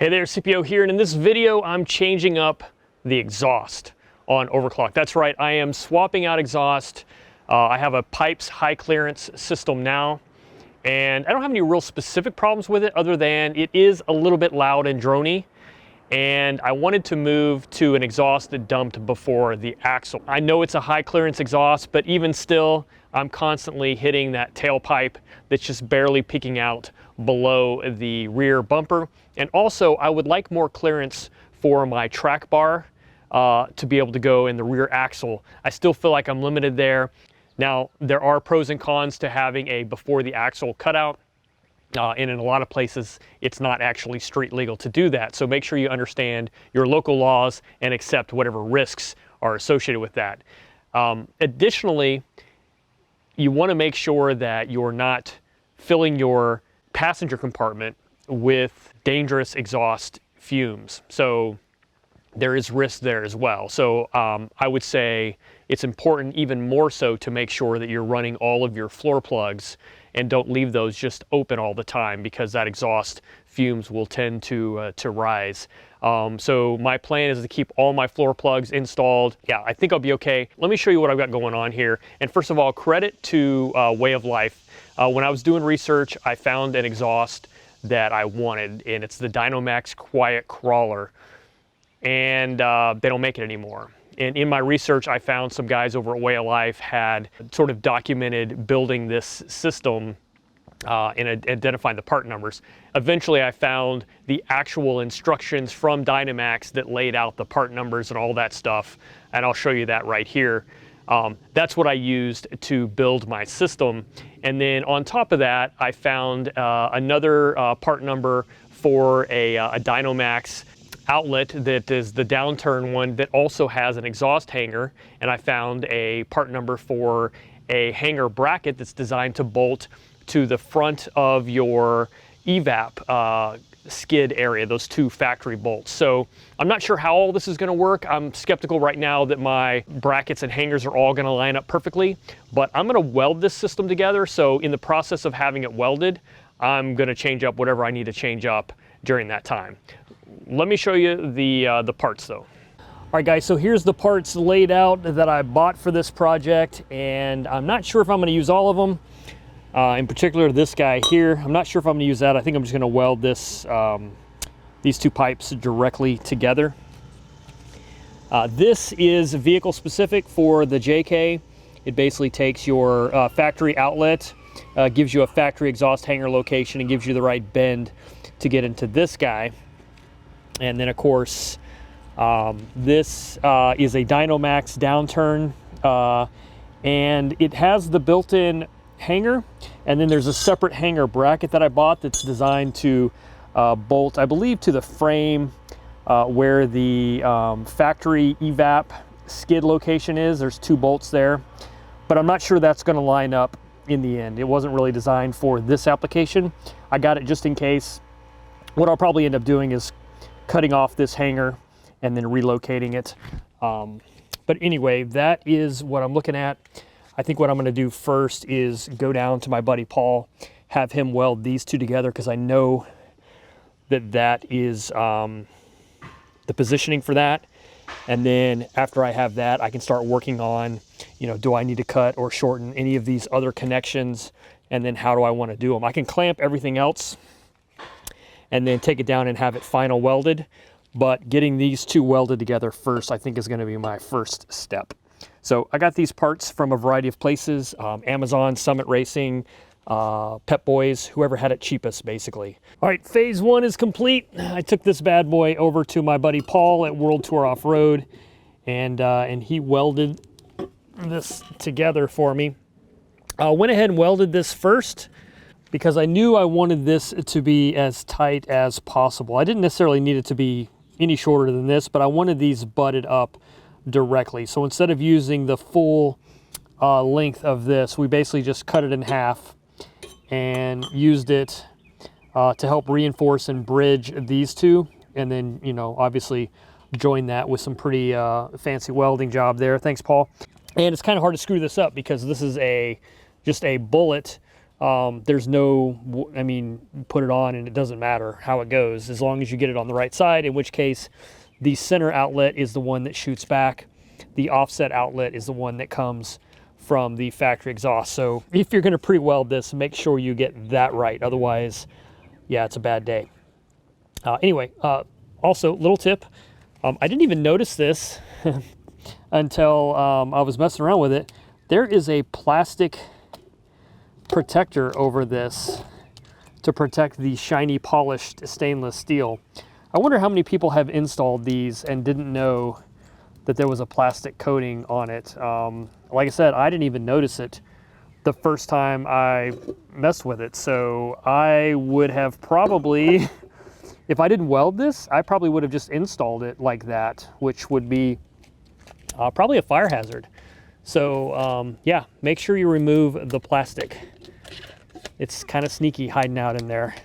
Hey there, CPO here, and in this video I'm changing up the exhaust on overclock. That's right, I am swapping out exhaust. I have a pipes high clearance system now, and I don't have any real specific problems with it other than it is a little bit loud and drony, and I wanted to move to an exhaust that dumped before the axle. I know it's a high clearance exhaust, but even still, I'm constantly hitting that tailpipe that's just barely peeking out below the rear bumper. And also, I would like more clearance for my track bar to be able to go in the rear axle. I still feel like I'm limited there. Now, there are pros and cons to having a before the axle cutout. And in a lot of places, it's not actually street legal to do that. So make sure you understand your local laws and accept whatever risks are associated with that. Additionally, you want to make sure that you're not filling your passenger compartment with dangerous exhaust fumes. So there is risk there as well. So I would say it's important even more so to make sure that you're running all of your floor plugs and don't leave those just open all the time, because that exhaust fumes will tend to rise. So my plan is to keep all my floor plugs installed. Yeah, I think I'll be okay. Let me show you what I've got going on here. And first of all, credit to Way of Life. When I was doing research, I found an exhaust that I wanted, and it's the Dynomax Quiet Crawler. And they don't make it anymore. And in my research, I found some guys over at Way of Life had sort of documented building this system and identifying the part numbers. Eventually, I found the actual instructions from Dynomax that laid out the part numbers and all that stuff, and I'll show you that right here. That's what I used to build my system. And then on top of that, I found another part number for a Dynomax outlet that is the downturn one that also has an exhaust hanger, and I found a part number for a hanger bracket that's designed to bolt to the front of your evap skid area, those two factory bolts. So I'm not sure how all this is going to work. I'm skeptical right now that my brackets and hangers are all going to line up perfectly, but I'm going to weld this system together. So in the process of having it welded, I'm going to change up whatever I need to change up during that time. Let me show you the parts though. All right guys, so here's the parts laid out that I bought for this project, and I'm not sure if I'm going to use all of them. In particular, this guy here, I'm not sure if I'm going to use that. I think I'm just going to weld this, these two pipes directly together. This is vehicle specific for the JK. It basically takes your factory outlet, gives you a factory exhaust hanger location, and gives you the right bend to get into this guy. And then of course, this is a Dynomax downturn, and it has the built-in hanger, and then there's a separate hanger bracket that I bought that's designed to bolt, I believe, to the frame where the factory evap skid location is. There's two bolts there, but I'm not sure that's going to line up in the end. It wasn't really designed for this application. I got it just in case. What I'll probably end up doing is cutting off this hanger and then relocating it. But anyway, that is what I'm looking at. I think what I'm going to do first is go down to my buddy Paul, have him weld these two together, because I know that that is the positioning for that. And then after I have that, I can start working on, you know, do I need to cut or shorten any of these other connections, and then how do I want to do them. I can clamp everything else and then take it down and have it final welded. But getting these two welded together first, I think, is going to be my first step. So I got these parts from a variety of places, Amazon, Summit Racing, Pep Boys, whoever had it cheapest, basically. All right, phase one is complete. I took this bad boy over to my buddy Paul at World Tour Off-Road, and he welded this together for me. I went ahead and welded this first, because I knew I wanted this to be as tight as possible. I didn't necessarily need it to be any shorter than this, but I wanted these butted up directly. So instead of using the full length of this, we basically just cut it in half and used it to help reinforce and bridge these two. And then, you know, obviously join that with some pretty fancy welding job there. Thanks, Paul. And it's kind of hard to screw this up because this is just a bullet there's no, I mean, put it on and it doesn't matter how it goes as long as you get it on the right side, in which case the center outlet is the one that shoots back. The offset outlet is the one that comes from the factory exhaust. So if you're going to pre-weld this, make sure you get that right. Otherwise, yeah, it's a bad day. Anyway, also, little tip. I didn't even notice this until I was messing around with it. There is a plastic protector over this to protect the shiny polished stainless steel. I wonder how many people have installed these and didn't know that there was a plastic coating on it. Like I said, I didn't even notice it the first time I messed with it. So I would have probably, if I didn't weld this, I probably would have just installed it like that, which would be probably a fire hazard. So yeah, make sure you remove the plastic. It's kind of sneaky hiding out in there.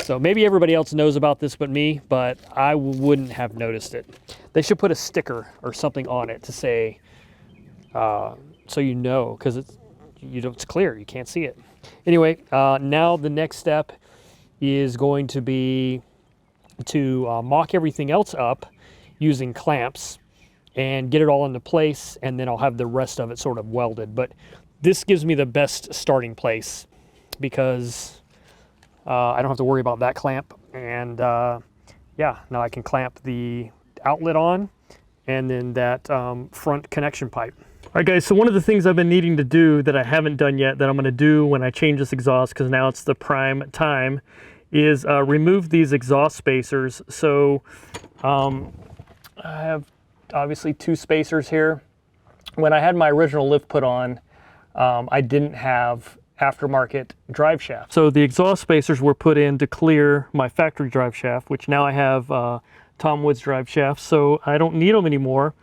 So maybe everybody else knows about this but me, but I wouldn't have noticed it. They should put a sticker or something on it to say, so you know, because it's clear, you can't see it. Anyway, now the next step is going to be to mock everything else up using clamps and get it all into place, and then I'll have the rest of it sort of welded. But this gives me the best starting place because I don't have to worry about that clamp. And yeah, now I can clamp the outlet on and then that front connection pipe. All right guys, so one of the things I've been needing to do that I haven't done yet that I'm gonna do when I change this exhaust, because now it's the prime time, is remove these exhaust spacers. So I have obviously 2 spacers here. When I had my original lift put on, I didn't have aftermarket drive shaft. So the exhaust spacers were put in to clear my factory drive shaft, which now I have Tom Woods drive shaft, so I don't need them anymore.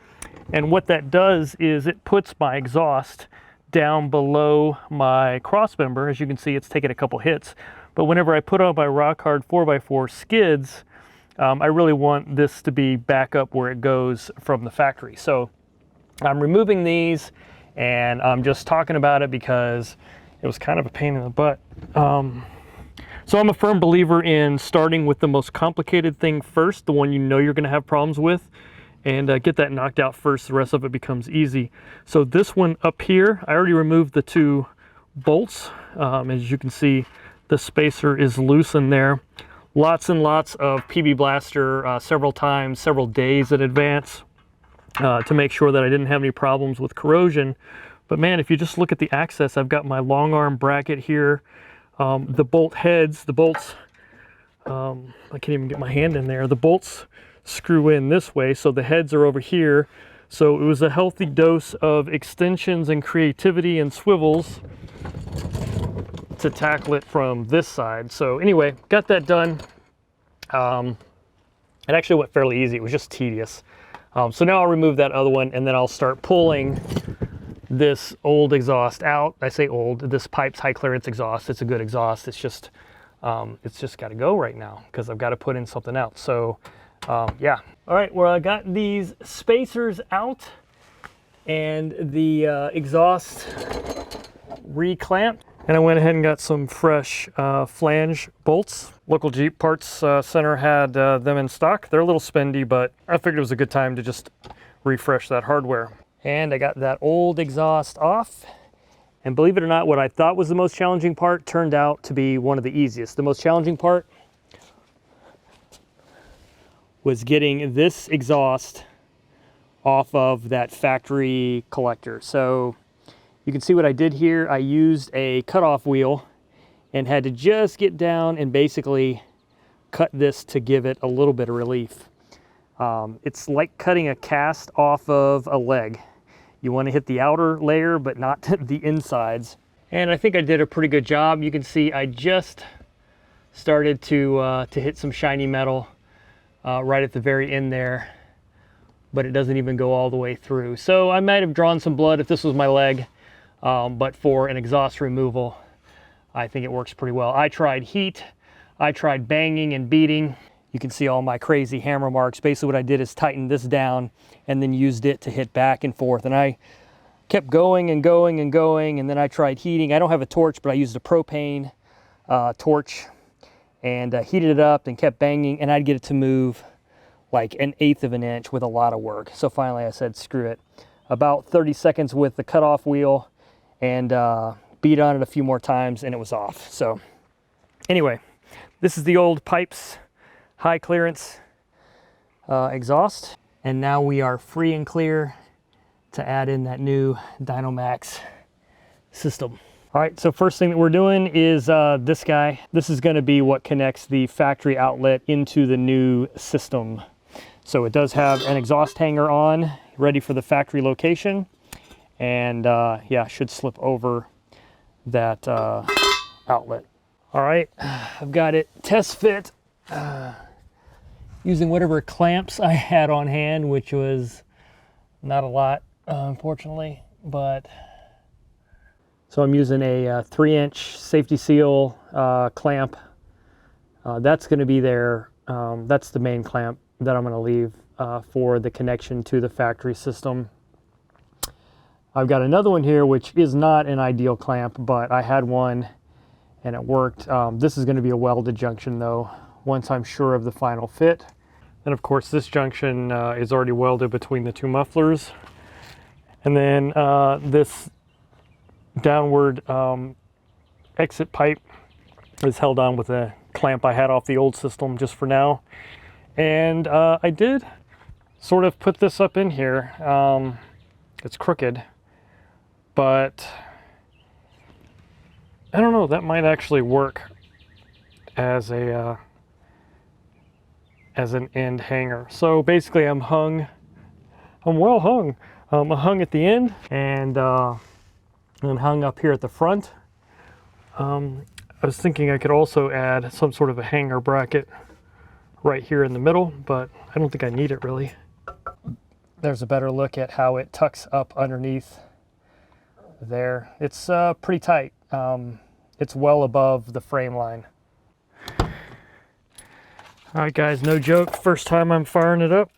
And what that does is it puts my exhaust down below my cross member. As you can see, it's taken a couple hits. But whenever I put on my rock hard 4x4 skids, I really want this to be back up where it goes from the factory. So I'm removing these, and I'm just talking about it because it was kind of a pain in the butt. So I'm a firm believer in starting with the most complicated thing first, the one you know you're gonna have problems with, and get that knocked out first. The rest of it becomes easy. So this one up here, I already removed the 2 bolts. As you can see, the spacer is loose in there. Lots and lots of PB Blaster several times, several days in advance to make sure that I didn't have any problems with corrosion. But man, if you just look at the access, I've got my long arm bracket here. The bolt heads, the bolts, I can't even get my hand in there. The bolts screw in this way, so the heads are over here. So it was a healthy dose of extensions and creativity and swivels to tackle it from this side. So anyway, got that done. It actually went fairly easy. It was just tedious. So now I'll remove that other one, and then I'll start pulling this old exhaust out. I say old, this Pipes high clearance exhaust. It's a good exhaust. It's just got to go right now because I've got to put in something else. So yeah. All right, well, I got these spacers out and the exhaust reclamped, and I went ahead and got some fresh flange bolts. Local Jeep Parts Center had them in stock. They're a little spendy, but I figured it was a good time to just refresh that hardware. And I got that old exhaust off. And believe it or not, what I thought was the most challenging part turned out to be one of the easiest. The most challenging part was getting this exhaust off of that factory collector. So you can see what I did here. I used a cutoff wheel and had to just get down and basically cut this to give it a little bit of relief. It's like cutting a cast off of a leg. You want to hit the outer layer, but not the insides. And I think I did a pretty good job. You can see I just started to hit some shiny metal right at the very end there, but it doesn't even go all the way through. So I might have drawn some blood if this was my leg, but for an exhaust removal, I think it works pretty well. I tried heat, I tried banging and beating. You can see all my crazy hammer marks. Basically what I did is tighten this down and then used it to hit back and forth. And I kept going and going and going, and then I tried heating. I don't have a torch, but I used a propane torch and heated it up and kept banging, and I'd get it to move like 1/8 of an inch with a lot of work. So finally I said, screw it. About 30 seconds with the cutoff wheel and beat on it a few more times and it was off. So anyway, this is the old Pipes high clearance exhaust. And now we are free and clear to add in that new Dynomax system. All right, so first thing that we're doing is this guy. This is gonna be what connects the factory outlet into the new system. So it does have an exhaust hanger on, ready for the factory location. And yeah, should slip over that outlet. All right, I've got it test fit using whatever clamps I had on hand, which was not a lot, unfortunately, but so I'm using a 3-inch safety seal clamp. That's going to be there. That's the main clamp that I'm going to leave for the connection to the factory system. I've got another one here, which is not an ideal clamp, but I had one and it worked. This is going to be a welded junction though, once I'm sure of the final fit. And of course this junction is already welded between the two mufflers. And then this downward exit pipe is held on with a clamp I had off the old system just for now. And I did sort of put this up in here. It's crooked, but I don't know, that might actually work as a as an end hanger. So basically I'm well hung. I'm hung at the end and I'm hung up here at the front. I was thinking I could also add some sort of a hanger bracket right here in the middle, but I don't think I need it really. There's a better look at how it tucks up underneath there. It's pretty tight. It's well above the frame line. All right guys, no joke, first time I'm firing it up.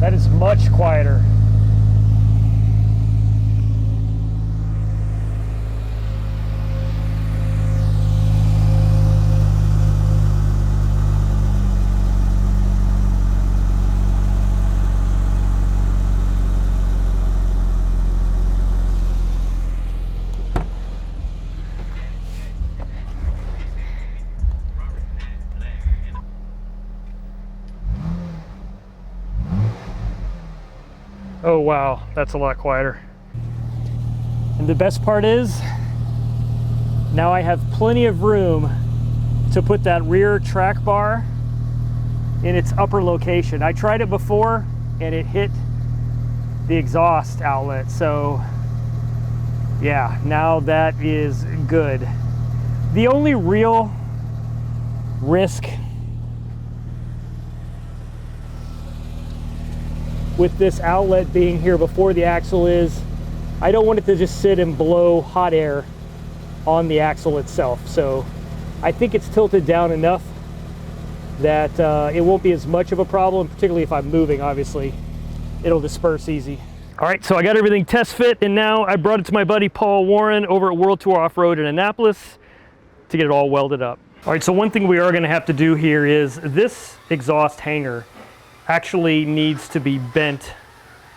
That is much quieter. Oh wow, that's a lot quieter. And the best part is, now I have plenty of room to put that rear track bar in its upper location. I tried it before and it hit the exhaust outlet. So yeah, now that is good. The only real risk with this outlet being here before the axle is, I don't want it to just sit and blow hot air on the axle itself. So I think it's tilted down enough that it won't be as much of a problem, particularly if I'm moving, obviously. It'll disperse easy. All right, so I got everything test fit, and now I brought it to my buddy Paul Warren over at World Tour Off-Road in Annapolis to get it all welded up. All right, so one thing we are gonna have to do here is this exhaust hanger actually needs to be bent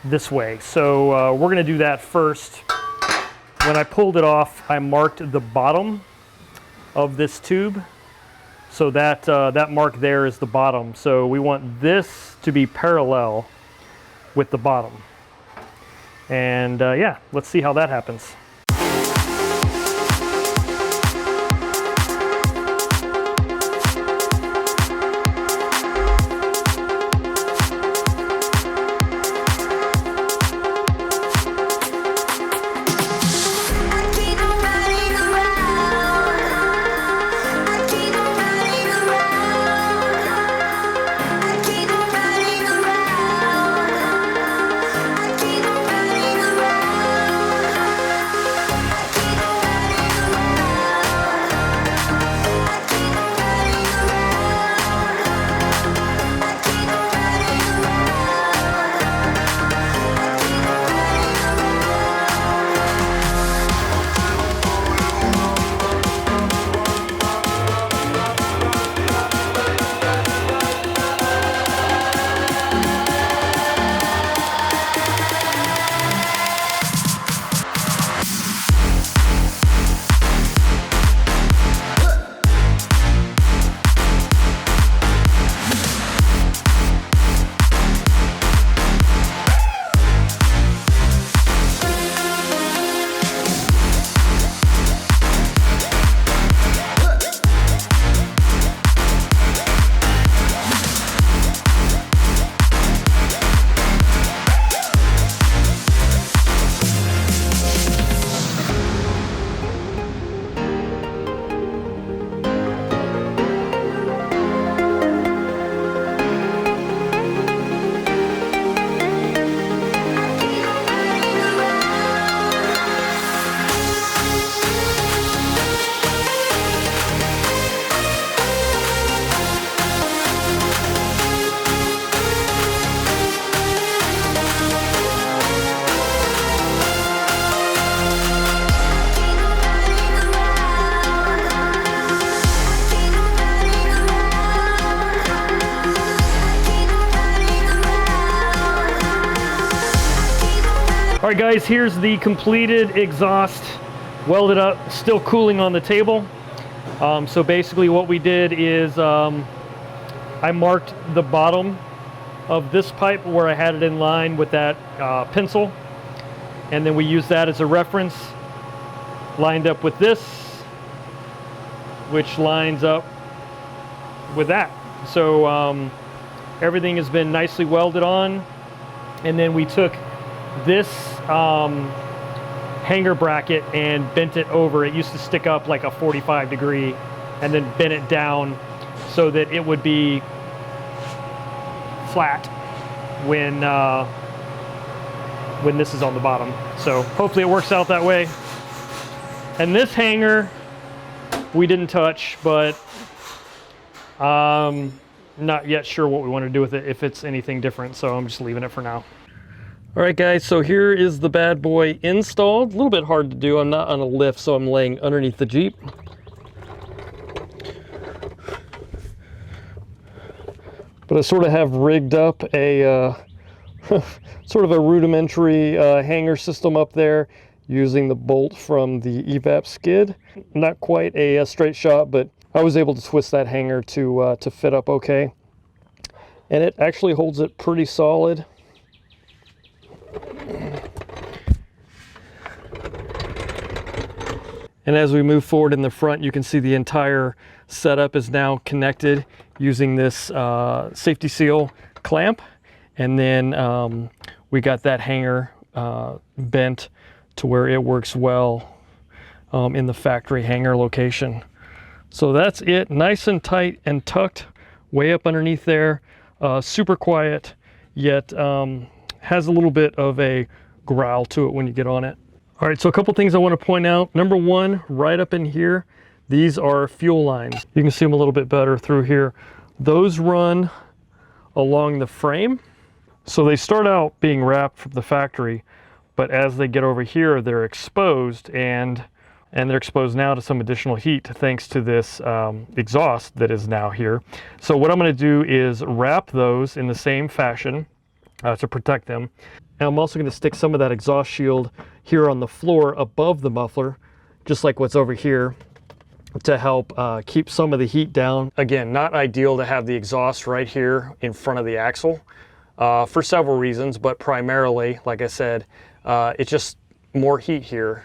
this way. So we're gonna do that first. When I pulled it off, I marked the bottom of this tube. So that, that mark there is the bottom. So we want this to be parallel with the bottom. And yeah, let's see how that happens. All right guys, here's the completed exhaust, welded up, still cooling on the table. So basically what we did is I marked the bottom of this pipe where I had it in line with that pencil, and then we used that as a reference, lined up with this, which lines up with that. So everything has been nicely welded on, and then we took this hanger bracket and bent it over. It used to stick up like a 45 degree, and then bent it down so that it would be flat when this is on the bottom. So hopefully it works out that way. And this hanger we didn't touch, but not yet sure what we want to do with it, if it's anything different, so I'm just leaving it for now. All right guys, so here is the bad boy installed. A little bit hard to do. I'm not on a lift, so I'm laying underneath the Jeep. But I sort of have rigged up a sort of a rudimentary hanger system up there using the bolt from the evap skid. Not quite a straight shot, but I was able to twist that hanger to fit up okay. And it actually holds it pretty solid. And as we move forward in the front, you can see the entire setup is now connected using this safety seal clamp. And then we got that hanger bent to where it works well in the factory hanger location. So that's it, nice and tight and tucked way up underneath there. Super quiet, yet has a little bit of a growl to it when you get on it. All right, so a couple things I want to point out. Number one, right up in here, these are fuel lines. You can see them a little bit better through here. Those run along the frame. So they start out being wrapped from the factory, but as they get over here, they're exposed, and they're exposed now to some additional heat thanks to this exhaust that is now here. So what I'm going to do is wrap those in the same fashion to protect them. And I'm also going to stick some of that exhaust shield here on the floor above the muffler, just like what's over here, to help keep some of the heat down. Again, not ideal to have the exhaust right here in front of the axle for several reasons, but primarily, like I said, it's just more heat here.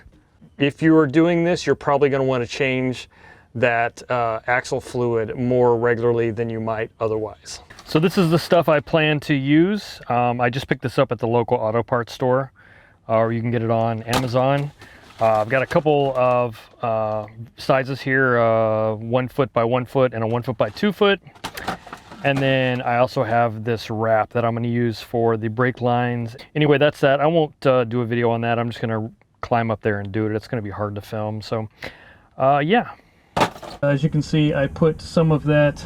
If you are doing this, you're probably going to want to change that axle fluid more regularly than you might otherwise. So this is the stuff I plan to use. I just picked this up at the local auto parts store, or you can get it on Amazon. I've got a couple of sizes here, 1 foot by 1 foot and a 1 foot by 2 foot. And then I also have this wrap that I'm going to use for the brake lines. Anyway, that's that. I won't do a video on that. I'm just going to climb up there and do it. It's going to be hard to film. So yeah. As you can see, I put some of that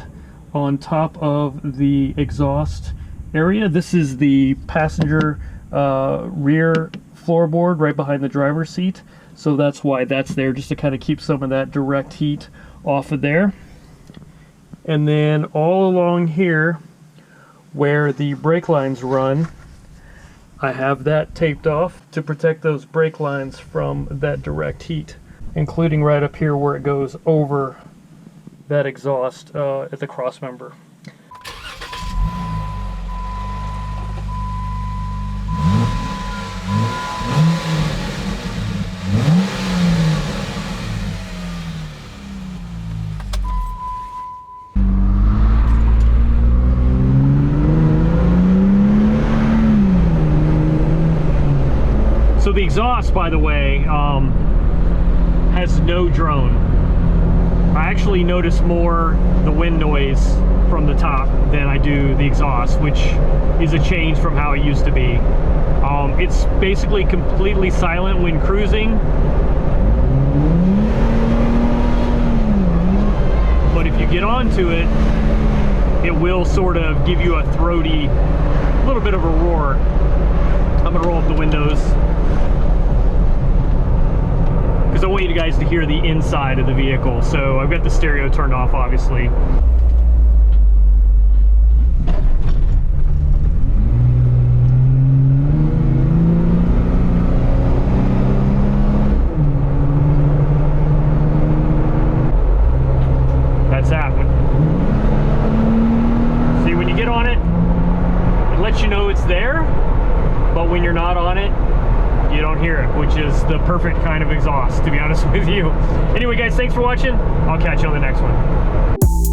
on top of the exhaust area. This is the passenger rear floorboard right behind the driver's seat. So that's why that's there, just to kind of keep some of that direct heat off of there. And then all along here where the brake lines run, I have that taped off to protect those brake lines from that direct heat, including right up here where it goes over that exhaust at the cross member. So the exhaust, by the way, has no drone. I actually notice more the wind noise from the top than I do the exhaust, which is a change from how it used to be. It's basically completely silent when cruising, but if you get onto it, it will sort of give you a throaty, little bit of a roar. I'm gonna roll up the windows, because I want you guys to hear the inside of the vehicle. So I've got the stereo turned off, obviously. lets you know it's there, but when you're not on it, you don't hear it, which is the perfect kind of exhaust, to be honest with you. Anyway, guys, thanks for watching. I'll catch you on the next one.